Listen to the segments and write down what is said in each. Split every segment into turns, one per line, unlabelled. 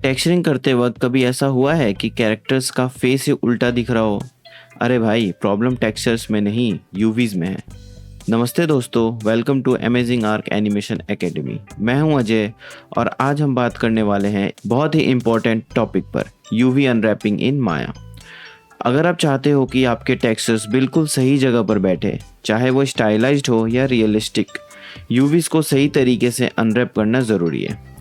Texturing करते वक्त कभी ऐसा हुआ है कि कैरेक्टर्स का फेस ही उल्टा दिख रहा हो? अरे भाई, प्रॉब्लम टेक्सचर्स में नहीं, यूवीज में है। नमस्ते दोस्तों, welcome to amazing arc animation academy. मैं हूं अजय और आज हम बात करने वाले हैं बहुत ही इम्पोर्टेंट टॉपिक पर, यूवी अनरैपिंग इन माया। अगर आप चाहते हो कि आपके टेक्सचर्स बिल्कुल सही जगह पर बैठे, चाहे वो स्टाइलाइज्ड हो या रियलिस्टिक, यूवीज को सही तरीके से अनरैप करना ज़रूरी है।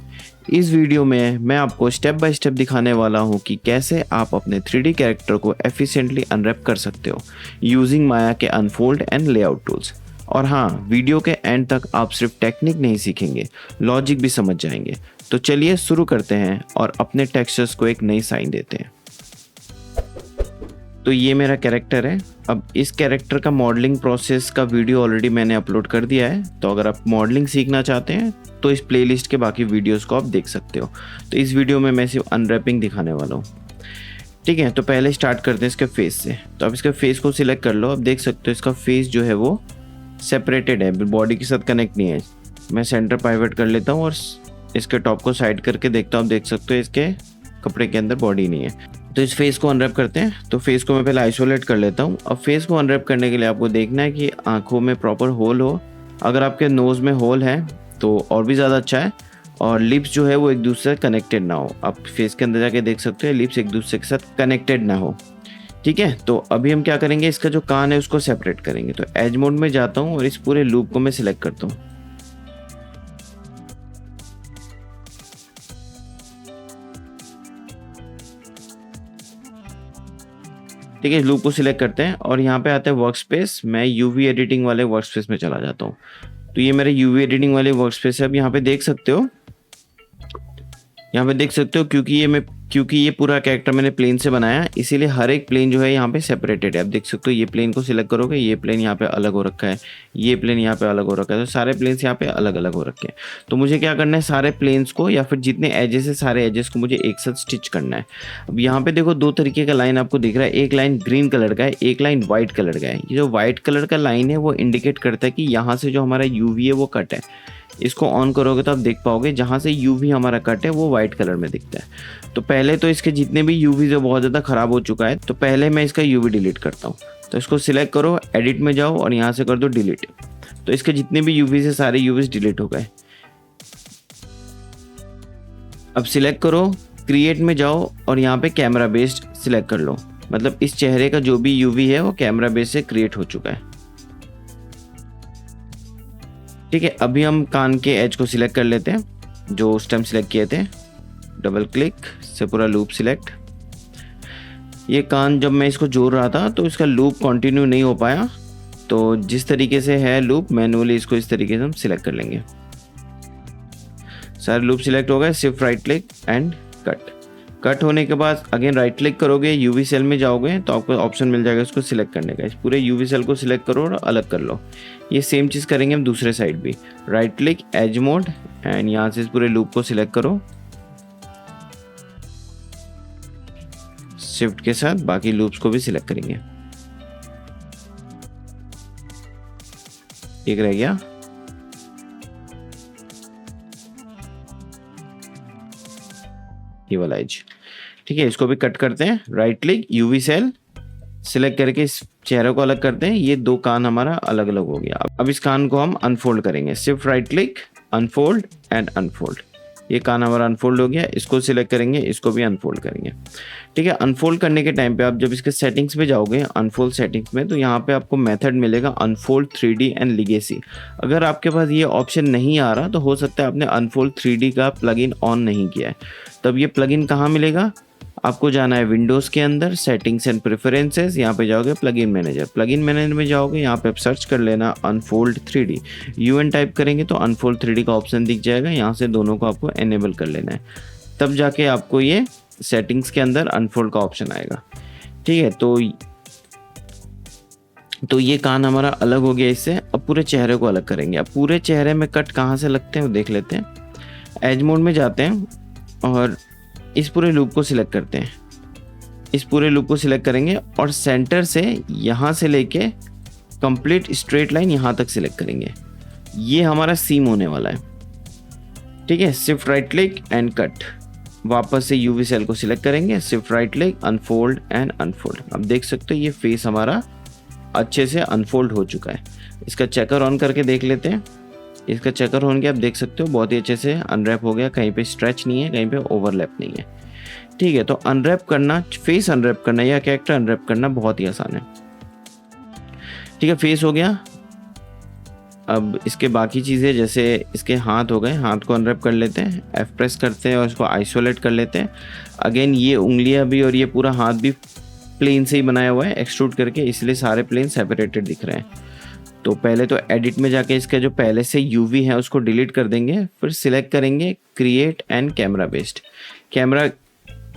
इस वीडियो में मैं आपको स्टेप बाय स्टेप दिखाने वाला हूँ कि कैसे आप अपने 3D कैरेक्टर को एफिशिएंटली अनरैप कर सकते हो यूजिंग माया के अनफोल्ड एंड लेआउट टूल्स। और हाँ, वीडियो के एंड तक आप सिर्फ टेक्निक नहीं सीखेंगे, लॉजिक भी समझ जाएंगे। तो चलिए शुरू करते हैं और अपने टेक्सचर्स को एक नई साइन देते हैं। तो ये मेरा कैरेक्टर है। अब इस कैरेक्टर का मॉडलिंग प्रोसेस का वीडियो ऑलरेडी मैंने अपलोड कर दिया है, तो अगर आप मॉडलिंग सीखना चाहते हैं तो इस प्लेलिस्ट के बाकी वीडियोस को आप देख सकते हो। तो इस वीडियो में मैं सिर्फ अनरैपिंग दिखाने वाला हूँ, ठीक है। तो पहले स्टार्ट करते हैं इसके फेस से। तो आप इसके फेस को सिलेक्ट कर लो। अब देख सकते हो इसका फेस जो है वो सेपरेटेड है, बॉडी के साथ कनेक्ट नहीं है। मैं सेंटर पाइवट कर लेता हूँ और इसके टॉप को साइड करके देखता हूँ। आप देख सकते हो इसके कपड़े के अंदर बॉडी नहीं है। तो इस फेस को अनरैप करते हैं। तो फेस को मैं पहले आइसोलेट कर लेता हूँ। अब फेस को अनरैप करने के लिए आपको देखना है कि आंखों में प्रॉपर होल हो। अगर आपके नोज़ में होल है तो और भी ज़्यादा अच्छा है, और लिप्स जो है वो एक दूसरे से कनेक्टेड ना हो। आप फेस के अंदर जाके देख सकते हो लिप्स एक दूसरे के साथ कनेक्टेड ना हो, ठीक है। तो अभी हम क्या करेंगे, इसका जो कान है उसको सेपरेट करेंगे। तो एज मोड में जाता हूँ और इस पूरे लूप को मैं सिलेक्ट करता हूँ। ठीक है, इस लूप को सिलेक्ट करते हैं और यहाँ पे आते हैं वर्क स्पेस। मैं यूवी एडिटिंग वाले वर्क स्पेस में चला जाता हूँ। तो ये मेरे यूवी एडिटिंग वाले वर्क स्पेस है। अब यहाँ पे देख सकते हो, क्योंकि ये पूरा कैरेक्टर मैंने प्लेन से बनाया है, इसीलिए हर एक प्लेन जो है यहाँ पे सेपरेटेड है। आप देख सकते हो ये प्लेन को सिलेक्ट करोगे, ये प्लेन यहाँ पे अलग हो रखा है, ये प्लेन यहाँ पे अलग हो रखा है। तो सारे प्लेन्स यहाँ पे अलग अलग हो रखे हैं। तो मुझे क्या करना है, सारे प्लेन्स को या फिर जितने एजेस है सारे एजेस को मुझे एक साथ स्टिच करना है। अब यहाँ पे देखो दो तरीके का लाइन आपको दिख रहा है। एक लाइन ग्रीन कलर का है, एक लाइन व्हाइट कलर का है। ये जो व्हाइट कलर का लाइन है वो इंडिकेट करता है कि यहाँ से जो हमारा यूवी है वो कट है। इसको ऑन करोगे तो आप देख पाओगे जहाँ से यूवी हमारा कट है वो वाइट कलर में दिखता है। तो पहले तो इसके जितने भी यूवी जो बहुत ज़्यादा ख़राब हो चुका है, तो पहले मैं इसका यूवी डिलीट करता हूँ। तो इसको सिलेक्ट करो, एडिट में जाओ और यहाँ से कर दो डिलीट। तो इसके जितने भी यूवी है सारे यूवीज डिलीट हो गए। अब सिलेक्ट करो, क्रिएट में जाओ और यहाँ पे कैमरा बेस्ड सिलेक्ट कर लो। मतलब इस चेहरे का जो भी यूवी है वो कैमरा बेस से क्रिएट हो चुका है, ठीक है। अभी हम कान के एज को सिलेक्ट कर लेते हैं जो उस टाइम सिलेक्ट किए थे। डबल क्लिक से पूरा लूप सिलेक्ट। ये कान जब मैं इसको जोड़ रहा था तो इसका लूप कंटिन्यू नहीं हो पाया, तो जिस तरीके से है लूप मैनुअली इसको इस तरीके से हम सिलेक्ट कर लेंगे। सारे लूप सिलेक्ट हो गए। सिर्फ राइट क्लिक एंड कट होने के बाद अगेन राइट क्लिक करोगे, यूवी सेल में जाओगे तो आपको ऑप्शन मिल जाएगा इसको सिलेक्ट करने का। इस पूरे यूवी सेल को सिलेक्ट करो और अलग कर लो। ये सेम चीज़ करेंगे हम दूसरे साइड भी। Right click, edge mode, and यहाँ से इस पूरे लूप को सिलेक्ट करो शिफ्ट के साथ। बाकी लूप्स को भी सिलेक्ट करेंगे। एक रह गया, ये वाला एज, ठीक है। इसको भी कट करते हैं। Right click, UV shell select करके इस चेहरे को अलग करते हैं। ये दो कान हमारा अलग अलग हो गया। अब इस कान को हम अनफोल्ड करेंगे। सिर्फ right click, unfold and unfold. ये कान हमारा अनफोल्ड हो गया। इसको सिलेक्ट करेंगे, इसको भी अनफोल्ड करेंगे, ठीक है। अनफोल्ड करने के टाइम पे आप जब इसके सेटिंग्स में जाओगे, अनफोल्ड सेटिंग्स में, तो यहाँ पे आपको मेथड मिलेगा अनफोल्ड 3D एंड लिगेसी। अगर आपके पास ये ऑप्शन नहीं आ रहा तो हो सकता है आपने अनफोल्ड 3D का प्लगइन ऑन नहीं किया है। तब ये प्लगइन कहाँ मिलेगा, आपको जाना है विंडोज़ के अंदर, सेटिंग्स एंड प्रेफरेंसेस। यहाँ पे जाओगे प्लगइन मैनेजर। प्लगइन मैनेजर में जाओगे, यहाँ पे आप सर्च कर लेना अनफोल्ड 3D। UN टाइप करेंगे तो अनफोल्ड 3D का ऑप्शन दिख जाएगा। यहाँ से दोनों को आपको एनेबल कर लेना है, तब जाके आपको ये सेटिंग्स के अंदर अनफोल्ड का ऑप्शन आएगा, ठीक है। तो ये कान हमारा अलग हो गया इससे। अब पूरे चेहरे को अलग करेंगे। अब पूरे चेहरे में कट कहाँ से लगते हैं वो देख लेते हैं। एज मोड में जाते हैं और इस पूरे लूप को सिलेक्ट करते हैं। इस पूरे लूप को सिलेक्ट करेंगे और सेंटर से यहाँ से लेके कंप्लीट स्ट्रेट लाइन यहाँ तक सिलेक्ट करेंगे। ये हमारा सीम होने वाला है, ठीक है। सिर्फ राइट क्लिक एंड कट। वापस से यूवी सेल को सिलेक्ट करेंगे, shift right click, unfold and unfold. अब देख सकते हो ये फेस हमारा अच्छे से अनफोल्ड हो चुका है। इसका चेकर ऑन करके देख लेते हैं। इसका चेकर ऑन के आप देख सकते हो बहुत ही अच्छे से अनरैप हो गया, कहीं पे स्ट्रेच नहीं है, कहीं पे ओवरलैप नहीं है। ठीक है, तो अनरैप करना, फेस अनरैप करना या कैरेक्टर अनरैप करना बहुत ही आसान है। ठीक है, फेस हो गया। अब इसके बाकी चीज़ें जैसे इसके हाथ हो गए, हाथ को अनरैप कर लेते हैं, एफ प्रेस करते हैं और इसको आइसोलेट कर लेते हैं। अगेन ये उंगलियां भी और ये पूरा हाथ भी प्लेन से ही बनाया हुआ है एक्सट्रूड करके, इसलिए सारे प्लेन सेपरेटेड दिख रहे हैं। तो पहले तो एडिट में जाके इसका जो पहले से यूवी है उसको डिलीट कर देंगे, फिर सिलेक्ट करेंगे क्रिएट एंड कैमरा बेस्ड।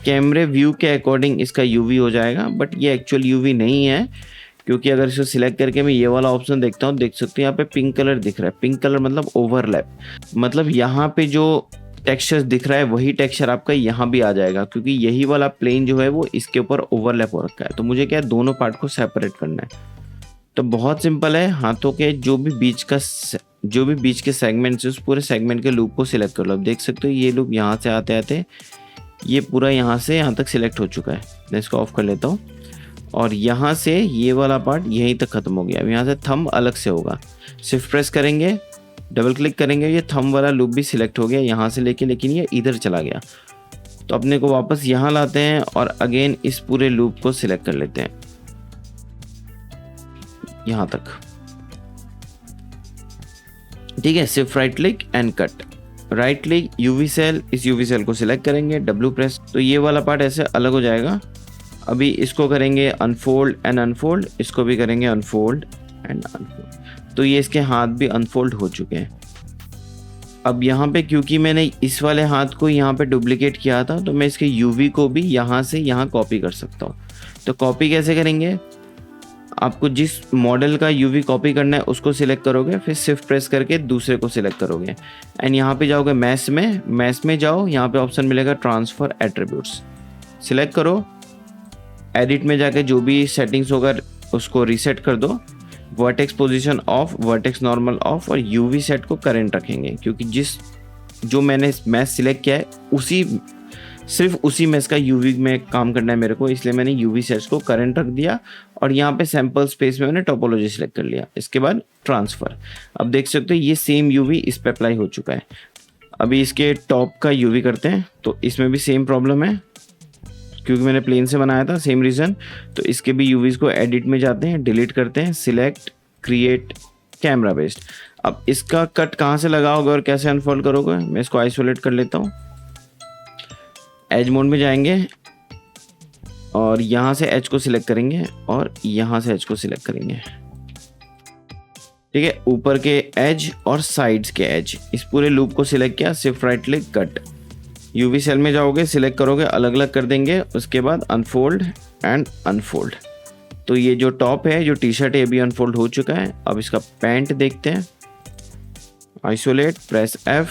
कैमरे व्यू के अकॉर्डिंग इसका यूवी हो जाएगा, बट ये एक्चुअल यूवी नहीं है, क्योंकि अगर इसको सिलेक्ट करके मैं ये वाला ऑप्शन देखता हूँ, देख सकते हैं यहाँ पे पिंक कलर दिख रहा है। पिंक कलर मतलब ओवरलैप, मतलब यहाँ पे जो टेक्सचर दिख रहा है वही टेक्सचर आपका यहाँ भी आ जाएगा, क्योंकि यही वाला प्लेन जो है वो इसके ऊपर ओवरलैप हो रखा है। तो मुझे क्या है, दोनों पार्ट को सेपरेट करना है। तो बहुत सिंपल है, हाथों के जो भी बीच के सेगमेंट्स है उस पूरे सेगमेंट के लूप को सिलेक्ट कर लो। अब देख सकते हो ये लूप यहाँ से आते आते ये पूरा यहाँ से यहाँ तक सिलेक्ट हो चुका है। मैं इसको ऑफ कर लेता हूँ और यहाँ से ये वाला पार्ट यहीं तक खत्म हो गया। अब यहाँ से थंब अलग से होगा, शिफ्ट प्रेस करेंगे, डबल क्लिक करेंगे, ये थंब वाला लूप भी सिलेक्ट हो गया यहाँ से लेके, लेकिन ये इधर चला गया। तो अपने को वापस यहाँ लाते हैं और अगेन इस पूरे लूप को सिलेक्ट कर लेते हैं यहाँ तक। ठीक है, shift right click and cut, right click UV shell, इस यूवी सेल को सिलेक्ट करेंगे, डब्ल्यू प्रेस, तो ये वाला पार्ट ऐसे अलग हो जाएगा। अभी इसको करेंगे अनफोल्ड एंड अनफोल्ड, इसको भी करेंगे अनफोल्ड एंड अनफोल्ड। तो ये इसके हाथ भी अनफोल्ड हो चुके हैं। अब यहाँ पे क्योंकि मैंने इस वाले हाथ को यहाँ पे डुप्लीकेट किया था, तो मैं इसके यूवी को भी यहाँ से यहाँ कॉपी कर सकता हूँ। तो कॉपी कैसे करेंगे, आपको जिस मॉडल का यूवी कॉपी करना है उसको सिलेक्ट करोगे, फिर शिफ्ट प्रेस करके दूसरे को सिलेक्ट करोगे एंड यहाँ पे जाओगे मैश में जाओ, यहाँ पे ऑप्शन मिलेगा ट्रांसफर एट्रीब्यूट्स, सिलेक्ट करो। एडिट में जाके जो भी सेटिंग्स होगा उसको रीसेट कर दो, vertex position of, vertex normal of और यूवी सेट को करंट रखेंगे, क्योंकि जो मैंने मैश सिलेक्ट किया है सिर्फ उसी मैश का यूवी में काम करना है मेरे को, इसलिए मैंने यूवी सेट्स को करंट रख दिया और यहाँ पे सैंपल स्पेस में मैंने टोपोलॉजी सिलेक्ट कर लिया। इसके बाद ट्रांसफर, अब देख सकते हो ये सेम यूवी इस पे अप्लाई हो चुका है। अभी इसके टॉप का यूवी करते हैं, तो इसमें भी सेम प्रॉब्लम है क्योंकि मैंने प्लेन से बनाया था, सेम रीज़न। तो इसके भी यूवीज को एडिट में जाते हैं, डिलीट करते हैं, सिलेक्ट क्रिएट कैमरा बेस्ड। अब इसका कट कहाँ से लगाओगे और कैसे अनफोल्ड करोगे, मैं इसको आइसोलेट कर लेता हूँ। एज मोड में जाएंगे और यहाँ से एज को सिलेक्ट करेंगे और यहाँ से एज को सिलेक्ट करेंगे। ठीक है, ऊपर के एज और साइड्स के एज, इस पूरे लूप को सिलेक्ट किया, shift right click cut, UV shell में जाओगे, सिलेक्ट करोगे, अलग अलग कर देंगे, उसके बाद अनफोल्ड एंड अनफोल्ड। तो ये जो टॉप है, जो टी शर्ट है, ये भी अनफोल्ड हो चुका है। अब इसका पैंट देखते हैं, isolate, press F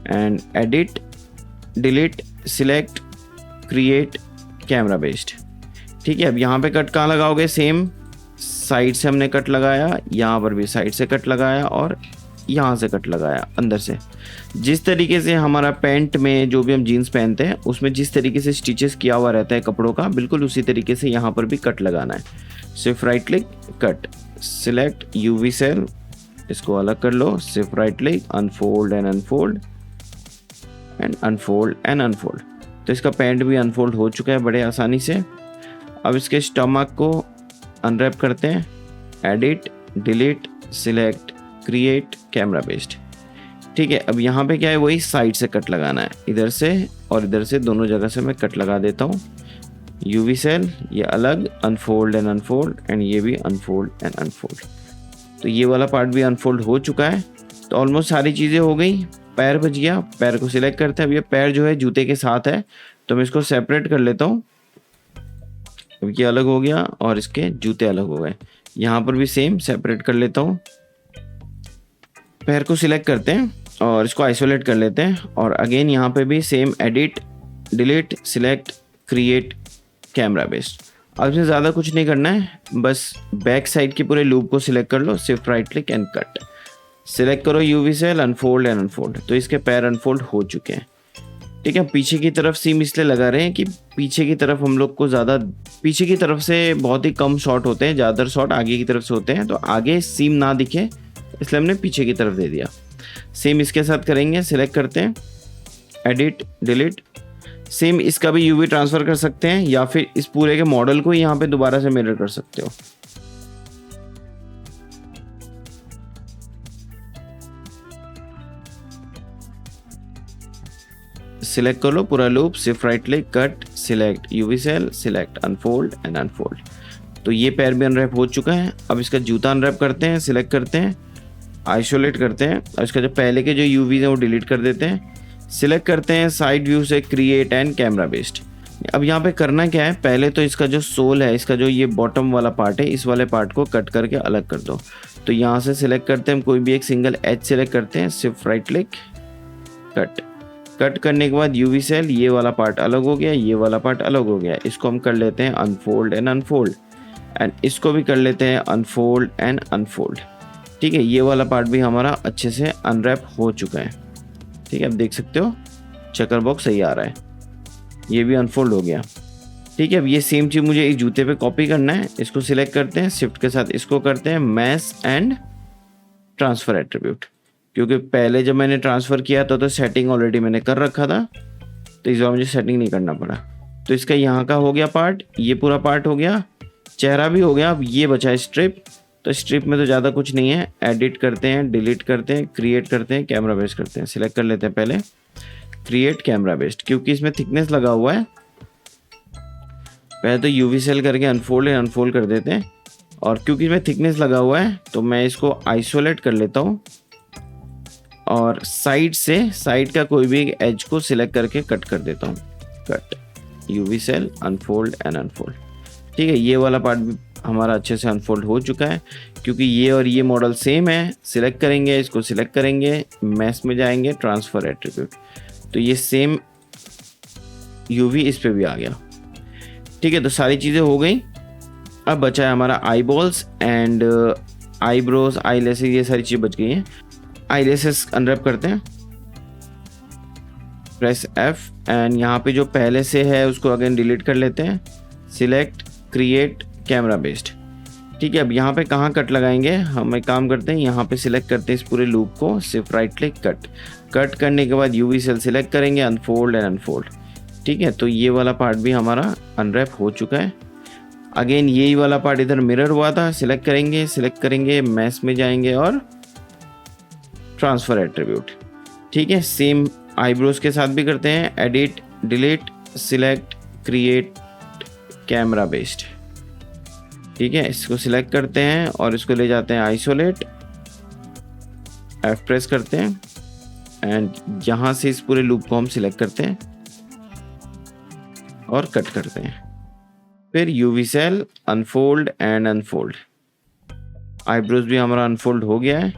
and edit, delete, select create camera based. ठीक है, अब यहाँ पे कट कहाँ लगाओगे, सेम साइड से हमने कट लगाया, यहाँ पर भी साइड से कट लगाया और यहाँ से कट लगाया अंदर से। जिस तरीके से हमारा पैंट में जो भी हम जीन्स पहनते हैं उसमें जिस तरीके से स्टिचेस किया हुआ रहता है कपड़ों का, बिल्कुल उसी तरीके से यहाँ पर भी कट लगाना है। Shift right click cut, select UV cell, इसको अलग कर लो, shift right click, unfold and unfold and unfold and unfold. तो इसका पैंट भी अनफोल्ड हो चुका है बड़े आसानी से। अब इसके स्टमक को अनरैप करते हैं, edit, delete, select create camera based. ठीक है, अब यहाँ पे क्या है, वही साइड से कट लगाना है, इधर से और इधर से दोनों जगह से मैं कट लगा देता हूँ। यूवी सेल ये अलग, अनफोल्ड एंड ये भी अनफोल्ड एंड अनफोल्ड। तो ये वाला पार्ट भी अनफोल्ड हो चुका है। तो ऑलमोस्ट सारी चीज़ें हो गई। पैर बच गया, पैर को सिलेक्ट करते हैं। अब ये पैर जो है जूते के साथ है, तो मैं इसको सेपरेट कर लेता हूँ। अब ये अलग हो गया और इसके जूते अलग हो गए। यहाँ पर भी सेम सेपरेट कर लेता हूँ। पैर को सिलेक्ट करते हैं और इसको आइसोलेट कर लेते हैं और अगेन यहाँ पे भी same edit, delete, select, create camera based. अब इसमें ज़्यादा कुछ नहीं करना है, बस बैक साइड के पूरे लूप को सिलेक्ट कर लो, shift right click and cut, select करो UV cell, unfold and unfold. तो इसके पैर अनफोल्ड हो चुके हैं। ठीक है। पीछे की तरफ सीम इसलिए लगा रहे हैं कि पीछे की तरफ हम लोग को ज़्यादा, पीछे की तरफ से बहुत ही कम शॉट होते हैं, ज़्यादातर शॉट आगे की तरफ से होते हैं, तो आगे सीम ना दिखे इसलिए हमने पीछे की तरफ दे दिया। सेम इसके साथ करेंगे, सिलेक्ट करते हैं, एडिट, डिलीट। सेम इसका भी यूवी ट्रांसफ़र कर सकते हैं या फिर इस पूरे के मॉडल को यहाँ पे दोबारा से मिरर कर सकते हो। सिलेक्ट कर लो पूरा loop, shift right click, cut, select UV shell, select unfold and unfold. तो ये पैर भी अनरैप हो चुका है। अब इसका जूता अनरैप करते हैं, सिलेक्ट करते हैं, आइसोलेट करते हैं और इसका जो पहले के जो यूवीज हैं वो डिलीट कर देते हैं। सिलेक्ट करते हैं साइड व्यू से क्रिएट एंड कैमरा बेस्ड। अब यहाँ पे करना क्या है, पहले तो इसका जो सोल है, इसका जो ये बॉटम वाला पार्ट है, इस वाले पार्ट को कट करके अलग कर दो। तो यहाँ से सिलेक्ट करते हैं, कोई भी एक सिंगल एज सिलेक्ट करते हैं, shift right click, cut. Cut करने के बाद यूवी सेल, ये वाला पार्ट अलग हो गया, ये वाला पार्ट अलग हो गया। इसको हम कर लेते हैं अनफोल्ड एंड अनफोल्ड, एंड इसको भी कर लेते हैं अनफोल्ड एंड अनफोल्ड। ठीक है, ये वाला पार्ट भी हमारा अच्छे से अनरैप हो चुका है। ठीक है, अब देख सकते हो चेकर बॉक्स सही आ रहा है, ये भी अनफोल्ड हो गया। ठीक है, अब ये सेम चीज़ मुझे इस जूते पे कॉपी करना है। इसको सिलेक्ट करते हैं, शिफ्ट के साथ इसको करते हैं मैश एंड ट्रांसफ़र एट्रीब्यूट, क्योंकि पहले जब मैंने ट्रांसफ़र किया था तो सेटिंग ऑलरेडी मैंने कर रखा था, तो इस बार मुझे सेटिंग नहीं करना पड़ा। तो इसका यहाँ का हो गया पार्ट, ये पूरा पार्ट हो गया, चेहरा भी हो गया। अब ये बचा है स्ट्रिप, तो स्ट्रिप में तो ज़्यादा कुछ नहीं है। एडिट करते हैं, डिलीट करते हैं, क्रिएट करते हैं, कैमरा बेस्ड करते हैं। सिलेक्ट कर लेते हैं पहले क्रिएट कैमरा बेस्ड, क्योंकि इसमें थिकनेस लगा हुआ है। पहले तो यूवी सेल करके अनफोल्ड एंड अनफोल्ड कर देते हैं, और क्योंकि इसमें थिकनेस लगा हुआ है तो मैं इसको आइसोलेट कर लेता हूँ और साइड से, साइड का कोई भी एक एज को सिलेक्ट करके कट कर देता हूँ। Cut, UV cell, unfold and unfold. ठीक है, ये वाला पार्ट भी हमारा अच्छे से अनफोल्ड हो चुका है, क्योंकि ये और ये मॉडल सेम है। सिलेक्ट करेंगे, इसको सिलेक्ट करेंगे, मैश में जाएंगे, ट्रांसफ़र एट्रीब्यूट, तो ये सेम यूवी इस पे भी आ गया। ठीक है, तो सारी चीज़ें हो गई। अब बचा है हमारा आई balls and eyebrows, I laces, ये सारी चीज़ें बच गई हैं। आई लेसेस अनरैप करते हैं, प्रेस F, एंड यहाँ पे जो पहले से है उसको अगेन डिलीट कर लेते हैं। Select, create, camera based. ठीक है, अब यहाँ पे कहाँ कट लगाएंगे, हम एक काम करते हैं, यहाँ पे सिलेक्ट करते हैं इस पूरे लूप को, shift right click, cut. Cut करने के बाद यूवी सेल सिलेक्ट करेंगे, अनफोल्ड एंड अनफोल्ड। ठीक है, तो ये वाला पार्ट भी हमारा अनरैप हो चुका है। अगेन यही वाला पार्ट इधर मिरर हुआ था, सिलेक्ट करेंगे, मैश में जाएंगे और ट्रांसफ़र एट्रीब्यूट। ठीक है, सेम आईब्रोज के साथ भी करते हैं, edit, delete, select, create, camera based. ठीक है, इसको सिलेक्ट करते हैं और इसको ले जाते हैं आइसोलेट, F प्रेस करते हैं एंड यहाँ से इस पूरे लूप को हम सिलेक्ट करते हैं और कट करते हैं। फिर UV cell, unfold and unfold. Eyebrows भी हमारा अनफोल्ड हो गया है।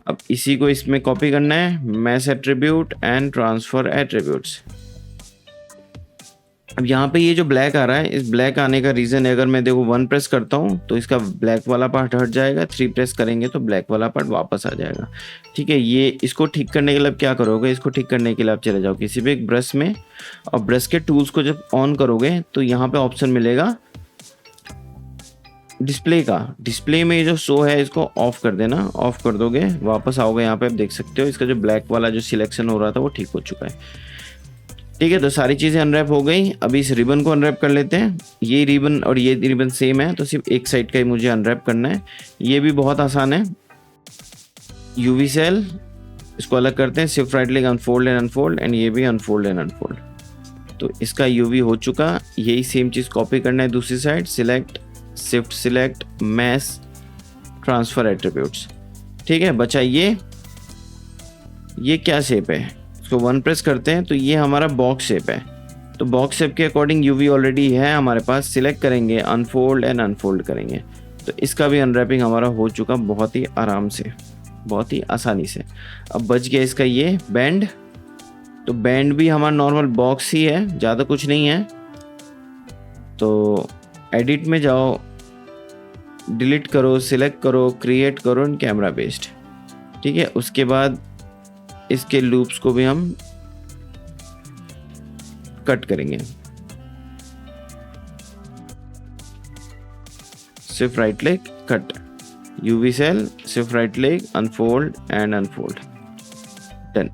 अब इसी को इसमें कॉपी करना है, mesh attribute and transfer attributes. अब यहाँ पे ये जो ब्लैक आ रहा है, इस ब्लैक आने का रीज़न है, अगर मैं देखो 1 प्रेस करता हूँ तो इसका ब्लैक वाला पार्ट हट जाएगा, 3 प्रेस करेंगे तो ब्लैक वाला पार्ट वापस आ जाएगा। ठीक है, ये इसको ठीक करने के लिए क्या करोगे, इसको ठीक करने के लिए आप चले जाओ किसी भी एक ब्रश में, और ब्रश के टूल्स को जब ऑन करोगे तो यहाँ पे ऑप्शन मिलेगा डिस्प्ले का। डिस्प्ले में जो शो है इसको ऑफ कर देना, ऑफ कर दोगे, वापस आओगे यहाँ पे, आप देख सकते हो इसका जो ब्लैक वाला जो सिलेक्शन हो रहा था वो ठीक हो चुका है। ठीक है, तो सारी चीज़ें अनरैप हो गई। अभी इस रिबन को अनरैप कर लेते हैं। ये रिबन और ये रिबन सेम है, तो सिर्फ एक साइड का ही मुझे अनरैप करना है। ये भी बहुत आसान है। यूवी सेल, इसको अलग करते हैं, shift right click, unfold and unfold, and ये भी अनफोल्ड एंड अनफोल्ड। तो इसका यूवी हो चुका। यही सेम चीज़ कॉपी करना है दूसरी side, select, shift select, mesh, transfer attributes. ठीक है, बचा ये क्या शेप है, इसको 1 प्रेस करते हैं तो ये हमारा बॉक्स शेप है। तो बॉक्स शेप के अकॉर्डिंग यूवी ऑलरेडी है हमारे पास, सिलेक्ट करेंगे, अनफोल्ड एंड अनफोल्ड करेंगे, तो इसका भी अनरैपिंग हमारा हो चुका बहुत ही आराम से, बहुत ही आसानी से। अब बच गया इसका ये बैंड। तो बैंड भी हमारा नॉर्मल बॉक्स ही है, ज़्यादा कुछ नहीं है। तो एडिट में जाओ, डिलीट करो, सिलेक्ट करो, क्रिएट करो एंड कैमरा बेस्ड। ठीक है, उसके बाद इसके लूप्स को भी हम कट करेंगे, shift right click cut, UV shell, shift right click, unfold and unfold, done.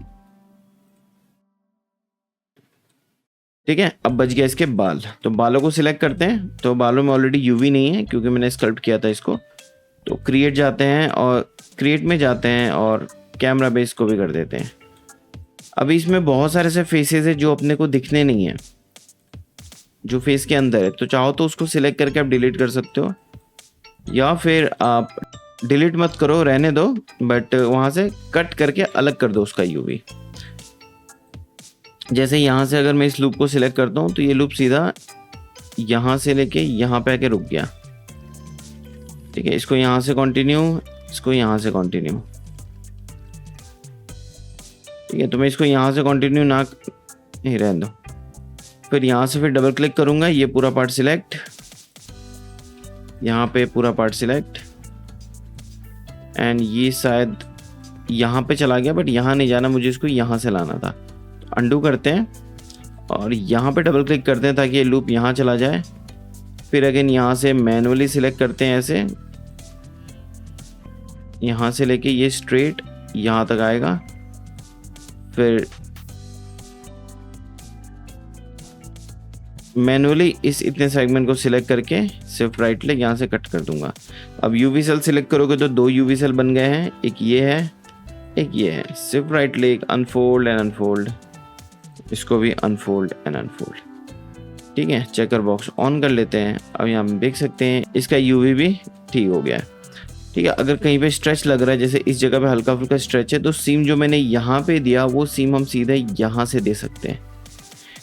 ठीक है, अब बच गया इसके बाल। तो बालों को सिलेक्ट करते हैं, तो बालों में ऑलरेडी यूवी नहीं है क्योंकि मैंने स्कल्प्ट किया था इसको। तो क्रिएट जाते हैं और क्रिएट में जाते हैं और कैमरा बेस को भी कर देते हैं। अभी इसमें बहुत सारे से फेसेस है जो अपने को दिखने नहीं है, जो फेस के अंदर है। तो चाहो तो उसको सिलेक्ट करके आप डिलीट कर सकते हो, या फिर आप डिलीट मत करो, रहने दो, बट वहाँ से कट करके अलग कर दो उसका यूवी। जैसे यहाँ से अगर मैं इस लूप को सिलेक्ट करता हूँ तो ये लूप सीधा यहाँ से लेके यहाँ पे आके रुक गया। ठीक है, इसको यहाँ से कंटिन्यू, इसको यहाँ से कंटिन्यू। ठीक है, तो मैं इसको यहाँ से कंटिन्यू ना, नहीं रहने दो। फिर यहाँ से फिर डबल क्लिक करूँगा, ये पूरा पार्ट सिलेक्ट, यहाँ पे पूरा पार्ट सिलेक्ट, एंड ये शायद यहाँ पे चला गया, बट यहाँ नहीं जाना, मुझे इसको यहाँ से लाना था। अंडू करते हैं और यहाँ पे डबल क्लिक करते हैं ताकि ये लूप यहाँ चला जाए। फिर अगेन यहाँ से मैनुअली सिलेक्ट करते हैं, ऐसे यहाँ से लेके ये स्ट्रेट यहाँ तक आएगा। फिर मैनुअली इस इतने सेगमेंट को सिलेक्ट करके शिफ्ट राइट क्लिक यहाँ से कट कर दूंगा। अब यूवी सेल सिलेक्ट करोगे तो 2 यूवी सेल बन गए हैं, एक ये है, एक ये है। Shift right click, unfold and unfold, इसको भी अनफोल्ड एंड अनफोल्ड। ठीक है, चेकर बॉक्स ऑन कर लेते हैं। अब यहाँ हम देख सकते हैं इसका यूवी भी ठीक हो गया है। ठीक है, अगर कहीं पे स्ट्रेच लग रहा है, जैसे इस जगह पे हल्का फुल्का स्ट्रेच है, तो सीम जो मैंने यहाँ पे दिया वो सीम हम सीधे यहाँ से दे सकते हैं।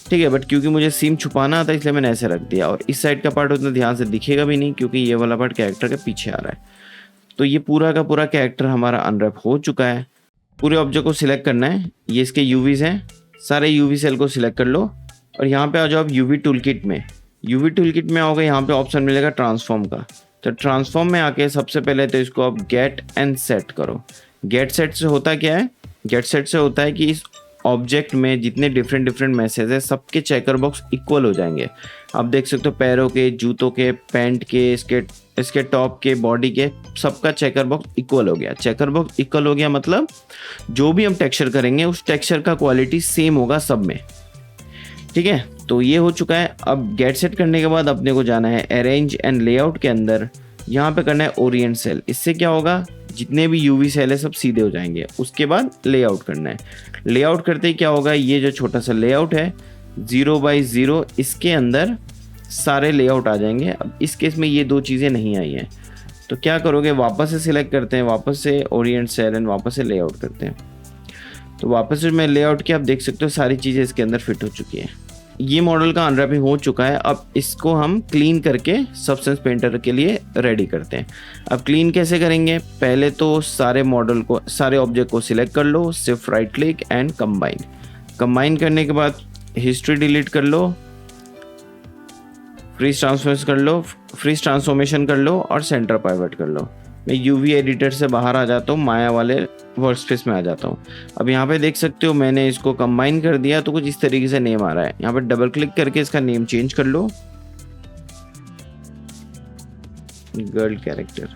ठीक है, बट क्योंकि मुझे सीम छुपाना था इसलिए मैंने ऐसे रख दिया, और इस साइड का पार्ट उतना ध्यान से दिखेगा भी नहीं क्योंकि ये वाला पार्ट कैरेक्टर के पीछे आ रहा है। तो ये पूरा का पूरा कैरेक्टर हमारा अनरैप हो चुका है। पूरे ऑब्जेक्ट को सिलेक्ट करना है, ये इसके यूवीज हैं, सारे यूवी सेल को सिलेक्ट कर लो और यहाँ पे आ जाओ आप यूवी टूल किट में। यूवी टूल किट में आओगे, यहाँ पे ऑप्शन मिलेगा ट्रांसफॉर्म का। तो ट्रांसफॉर्म में आके सबसे पहले तो इसको आप गेट एंड सेट करो। गेट सेट से होता क्या है, गेट सेट से होता है कि इस ऑब्जेक्ट में जितने डिफरेंट मैसेज है सबके चेकर बॉक्स इक्वल हो जाएंगे। आप देख सकते हो पैरों के, जूतों के, पैंट के, इसके टॉप के, बॉडी के, सबका चेकर बॉक्स इक्वल हो गया। चेकर बॉक्स इक्वल हो गया मतलब जो भी हम टेक्सचर करेंगे उस टेक्सचर का क्वालिटी सेम होगा सब में। ठीक है, तो ये हो चुका है। अब गेट सेट करने के बाद अपने को जाना है अरेंज एंड लेआउट के अंदर, यहाँ पे करना है ओरिएंट सेल। इससे क्या होगा, जितने भी यूवी सेल है सब सीधे हो जाएंगे। उसके बाद लेआउट करना है। लेआउट करते ही क्या होगा, ये जो छोटा सा लेआउट है 0x0, इसके अंदर सारे लेआउट आ जाएंगे। अब इस केस में ये 2 चीज़ें नहीं आई हैं, तो क्या करोगे, वापस से सिलेक्ट करते हैं, वापस से ओरिएंट सेल एंड वापस से लेआउट करते हैं। तो वापस से मैं लेआउट किया, आप देख सकते हो सारी चीज़ें इसके अंदर फिट हो चुकी हैं। ये मॉडल का अनरैपिंग हो चुका है। अब इसको हम क्लीन करके सबस्टेंस पेंटर के लिए रेडी करते हैं। अब क्लीन कैसे करेंगे, पहले तो सारे मॉडल को, सारे ऑब्जेक्ट को सिलेक्ट कर लो, shift right click and combine. Combine करने के बाद हिस्ट्री डिलीट कर लो, फ्रीज ट्रांसफॉर्मेशन कर लो और सेंटर पाइवट कर लो। मैं यूवी एडिटर से बाहर आ जाता हूँ, माया वाले वर्कस्पेस में आ जाता हूँ। अब यहाँ पे देख सकते हो मैंने इसको कंबाइन कर दिया, तो कुछ इस तरीके से नेम आ रहा है। यहाँ पे डबल क्लिक करके इसका नेम चेंज कर लो, गर्ल कैरेक्टर।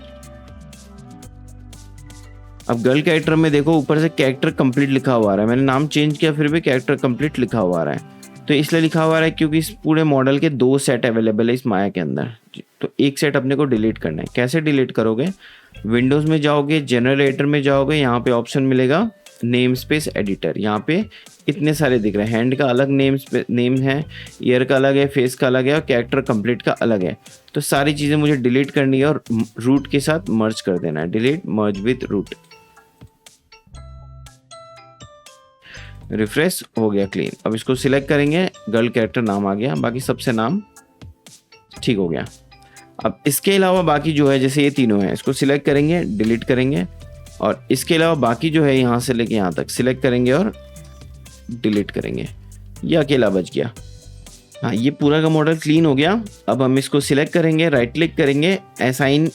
अब गर्ल कैरेक्टर में देखो ऊपर से कैरेक्टर कंप्लीट लिखा हुआ आ रहा है। मैंने नाम चेंज किया फिर भी कैरेक्टर कंप्लीट लिखा हुआ आ रहा है। तो इसलिए लिखा हुआ है क्योंकि इस पूरे मॉडल के 2 सेट अवेलेबल है इस माया के अंदर। तो एक सेट अपने को डिलीट करना है। कैसे डिलीट करोगे, विंडोज़ में जाओगे, जनरेटर में जाओगे, यहाँ पे ऑप्शन मिलेगा नेम स्पेस एडिटर। यहाँ पे इतने सारे दिख रहे हैं। हैंड का अलग नेम है, ईयर का अलग है, फेस का अलग है और कैरेक्टर कंप्लीट का अलग है। तो सारी चीज़ें मुझे डिलीट करनी है और रूट के साथ मर्ज कर देना है। Delete merge with root, refresh हो गया क्लीन। अब इसको सिलेक्ट करेंगे, गर्ल कैरेक्टर नाम आ गया, बाकी सबसे नाम ठीक हो गया। अब इसके अलावा बाकी जो है, जैसे ये तीनों हैं, इसको सिलेक्ट करेंगे, डिलीट करेंगे, और इसके अलावा बाकी जो है यहाँ से लेके यहाँ तक सिलेक्ट करेंगे और डिलीट करेंगे। ये अकेला बच गया। हाँ, ये पूरा का मॉडल क्लीन हो गया। अब हम इसको सिलेक्ट करेंगे, राइट क्लिक करेंगे, असाइन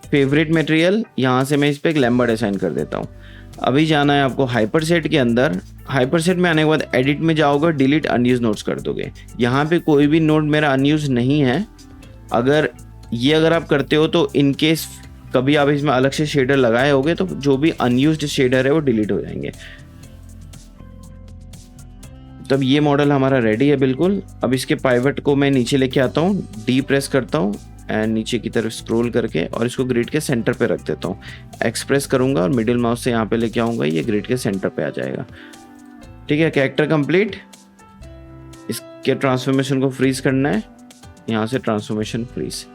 फेवरेट मटेरियल, यहाँ से मैं इस पर एक लैम्बर्ट असाइन कर देता हूँ। अभी जाना है आपको हाइपरसेट के अंदर। हाइपरसेट में आने के बाद एडिट में जाओगे, डिलीट अनयूज नोड्स कर दोगे। यहाँ पे कोई भी नोड मेरा अनयूज नहीं है। अगर आप करते हो तो इन केस कभी आप इसमें अलग से शेडर लगाए होगे तो जो भी अनयूज्ड शेडर है वो डिलीट हो जाएंगे। तब ये मॉडल हमारा रेडी है बिल्कुल। अब इसके पाइवट को मैं नीचे लेके आता हूँ, डी प्रेस करता हूँ एंड नीचे की तरफ स्क्रॉल करके और इसको ग्रिड के सेंटर पे रख देता हूँ। एक्सप्रेस करूंगा और मिडिल माउस से यहाँ पे लेके आऊंगा, ये ग्रिड के सेंटर पे आ जाएगा। ठीक है, कैरेक्टर कंप्लीट। इसके ट्रांसफॉर्मेशन को फ्रीज करना है, यहाँ से transformation freeze,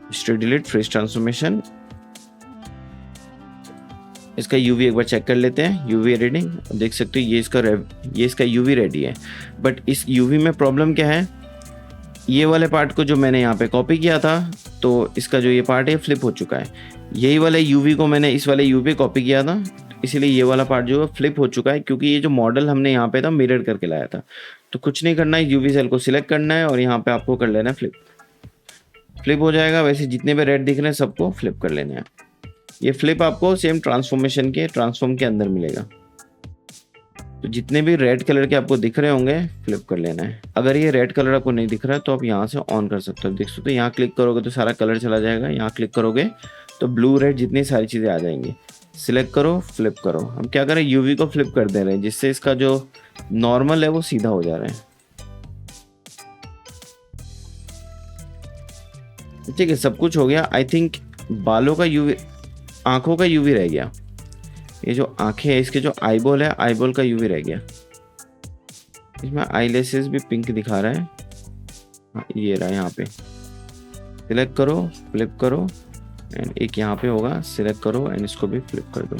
history delete, freeze transformation. इसका यूवी एक बार चेक कर लेते हैं, यूवी रीडिंग देख सकते हो, ये इसका यूवी रेडी है। बट इस यूवी में प्रॉब्लम क्या है, ये वाले पार्ट को जो मैंने यहाँ पे कॉपी किया था तो इसका जो ये पार्ट है फ्लिप हो चुका है। यही वाले यूवी को मैंने इस वाले यूवी कॉपी किया था, इसीलिए ये वाला पार्ट जो है फ्लिप हो चुका है, क्योंकि ये जो मॉडल हमने यहाँ पे था मिरर करके लाया था। तो कुछ नहीं करना है, यूवी सेल को सिलेक्ट करना है और यहाँ पे आपको कर लेना है फ्लिप हो जाएगा। वैसे जितने भी रेड दिख रहे हैं सबको फ्लिप कर लेने हैं। ये फ्लिप आपको सेम ट्रांसफॉर्मेशन के ट्रांसफॉर्म के अंदर मिलेगा। तो जितने भी रेड कलर के आपको दिख रहे होंगे फ्लिप कर लेना है। अगर ये रेड कलर आपको नहीं दिख रहा है तो आप यहाँ से ऑन कर सकते हो। देख सकते हो यहाँ क्लिक करोगे तो सारा कलर चला जाएगा, यहाँ क्लिक करोगे तो ब्लू रेड जितनी सारी चीज़ें आ जाएंगी। सिलेक्ट करो, फ्लिप करो। हम क्या करें, यूवी को फ्लिप कर दे रहे हैं जिससे इसका जो नॉर्मल है वो सीधा हो जा रहा है। ठीक है, सब कुछ हो गया। आई थिंक बालों का यूवी, आंखों का यूवी रह गया। ये जो आंखें है इसके जो आईबॉल है, आईबॉल का यूवी रह गया। इसमें आईलैशेस भी पिंक दिखा रहा है। हाँ, ये रहा यहाँ पे। सिलेक्ट करो, फ्लिप करो एंड एक यहाँ पे होगा, सिलेक्ट करो एंड इसको भी फ्लिप कर दो।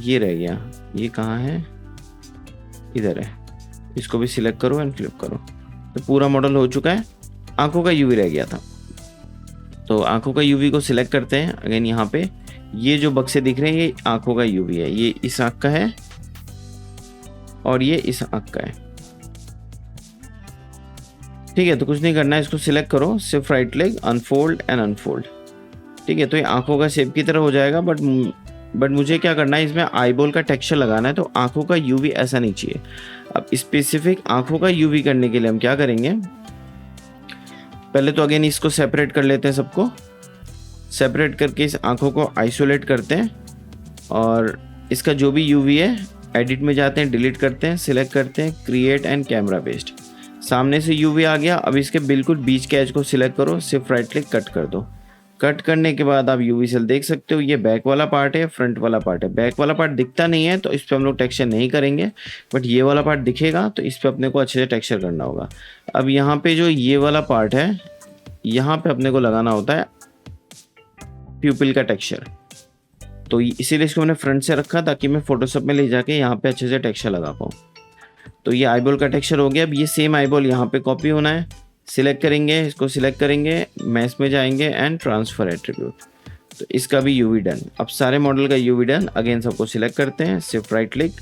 ये रह गया। ये कहाँ है, इधर है। इसको भी सिलेक्ट करो एंड फ्लिप करो। तो पूरा मॉडल हो चुका है। आंखों का यूवी रह गया था, तो आंखों का यूवी को सिलेक्ट करते हैं। अगेन यहाँ पे ये जो बक्से दिख रहे हैं ये आंखों का यूवी है। ये इस आंख का है और ये इस आंख का है। ठीक है, तो कुछ नहीं करना है, इसको सिलेक्ट करो, सिर्फ right click, unfold and unfold. ठीक है, तो ये आंखों का शेप की तरह हो जाएगा। बट मुझे क्या करना है, इसमें आईबॉल का टेक्सचर लगाना है, तो आंखों का यूवी ऐसा नहीं चाहिए। अब स्पेसिफिक आंखों का यूवी करने के लिए हम क्या करेंगे, पहले तो अगेन इसको सेपरेट कर लेते हैं। सबको सेपरेट करके इस आंखों को आइसोलेट करते हैं और इसका जो भी यूवी है एडिट में जाते हैं, डिलीट करते हैं, सिलेक्ट करते हैं, क्रिएट एंड कैमरा बेस्ड। सामने से यूवी आ गया। अब इसके बिल्कुल बीच के एज को सिलेक्ट करो, सिर्फ राइट क्लिक, कट कर दो। कट करने के बाद आप यूवी सेल देख सकते हो, ये बैक वाला पार्ट है, फ्रंट वाला पार्ट है। बैक वाला पार्ट दिखता नहीं है तो इस पर हम लोग टेक्सचर नहीं करेंगे, बट ये वाला पार्ट दिखेगा तो इस पर अपने को अच्छे से टेक्सचर करना होगा। अब यहाँ पे जो ये वाला पार्ट है, यहाँ पे अपने को लगाना होता है प्यूपिल का टेक्सचर। तो इसीलिए इसको मैंने फ्रंट से रखा ताकि मैं फोटोशॉप में ले जाके यहाँ पे अच्छे से टेक्सचर लगा पाऊँ। तो ये आईबॉल का टेक्सचर हो गया। अब ये सेम आईबॉल यहाँ पे कॉपी होना है। सिलेक्ट करेंगे, इसको सिलेक्ट करेंगे, मैच में जाएंगे एंड ट्रांसफर एट्रीब्यूट। तो इसका भी यूवी डन। अब सारे मॉडल का यूवी डन। अगेन सबको सिलेक्ट करते हैं, सिर्फ राइट क्लिक,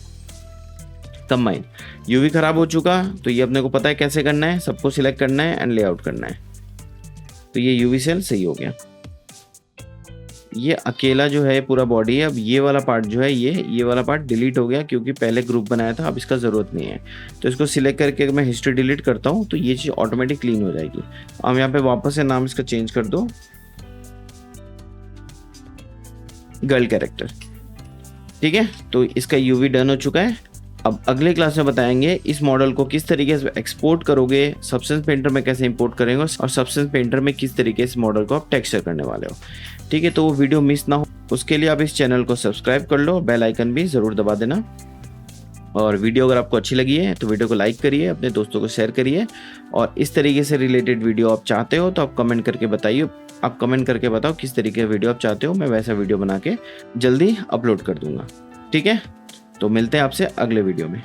कंबाइन। यूवी खराब हो चुका तो ये अपने को पता है कैसे करना है। सबको सिलेक्ट करना है एंड लेआउट करना है। तो ये यूवी सेल सही हो गया। ये अकेला जो है पूरा बॉडी है। अब ये वाला पार्ट जो है, ये वाला पार्ट डिलीट हो गया क्योंकि पहले ग्रुप बनाया था, अब इसका ज़रूरत नहीं है। तो इसको सिलेक्ट करके मैं हिस्ट्री डिलीट करता हूँ तो ये चीज़ ऑटोमेटिक क्लीन हो जाएगी। अब यहाँ पे वापस से नाम इसका चेंज कर दो, गर्ल कैरेक्टर। ठीक है, तो इसका यूवी डन हो चुका है। अब अगले क्लास में बताएंगे इस मॉडल को किस तरीके से एक्सपोर्ट करोगे, सबस्टेंस पेंटर में कैसे इंपोर्ट करेंगे और सबस्टेंस पेंटर में किस तरीके से मॉडल को आप टेक्सचर करने वाले हो। ठीक है, तो वो वीडियो मिस ना हो उसके लिए आप इस चैनल को सब्सक्राइब कर लो, बेल आइकन भी ज़रूर दबा देना। और वीडियो अगर आपको अच्छी लगी है तो वीडियो को लाइक करिए, अपने दोस्तों को शेयर करिए। और इस तरीके से रिलेटेड वीडियो आप चाहते हो तो आप कमेंट करके बताइए। आप कमेंट करके बताओ किस तरीके का वीडियो आप चाहते हो, मैं वैसा वीडियो बना के जल्दी अपलोड कर दूंगा। ठीक है, तो मिलते हैं आपसे अगले वीडियो में।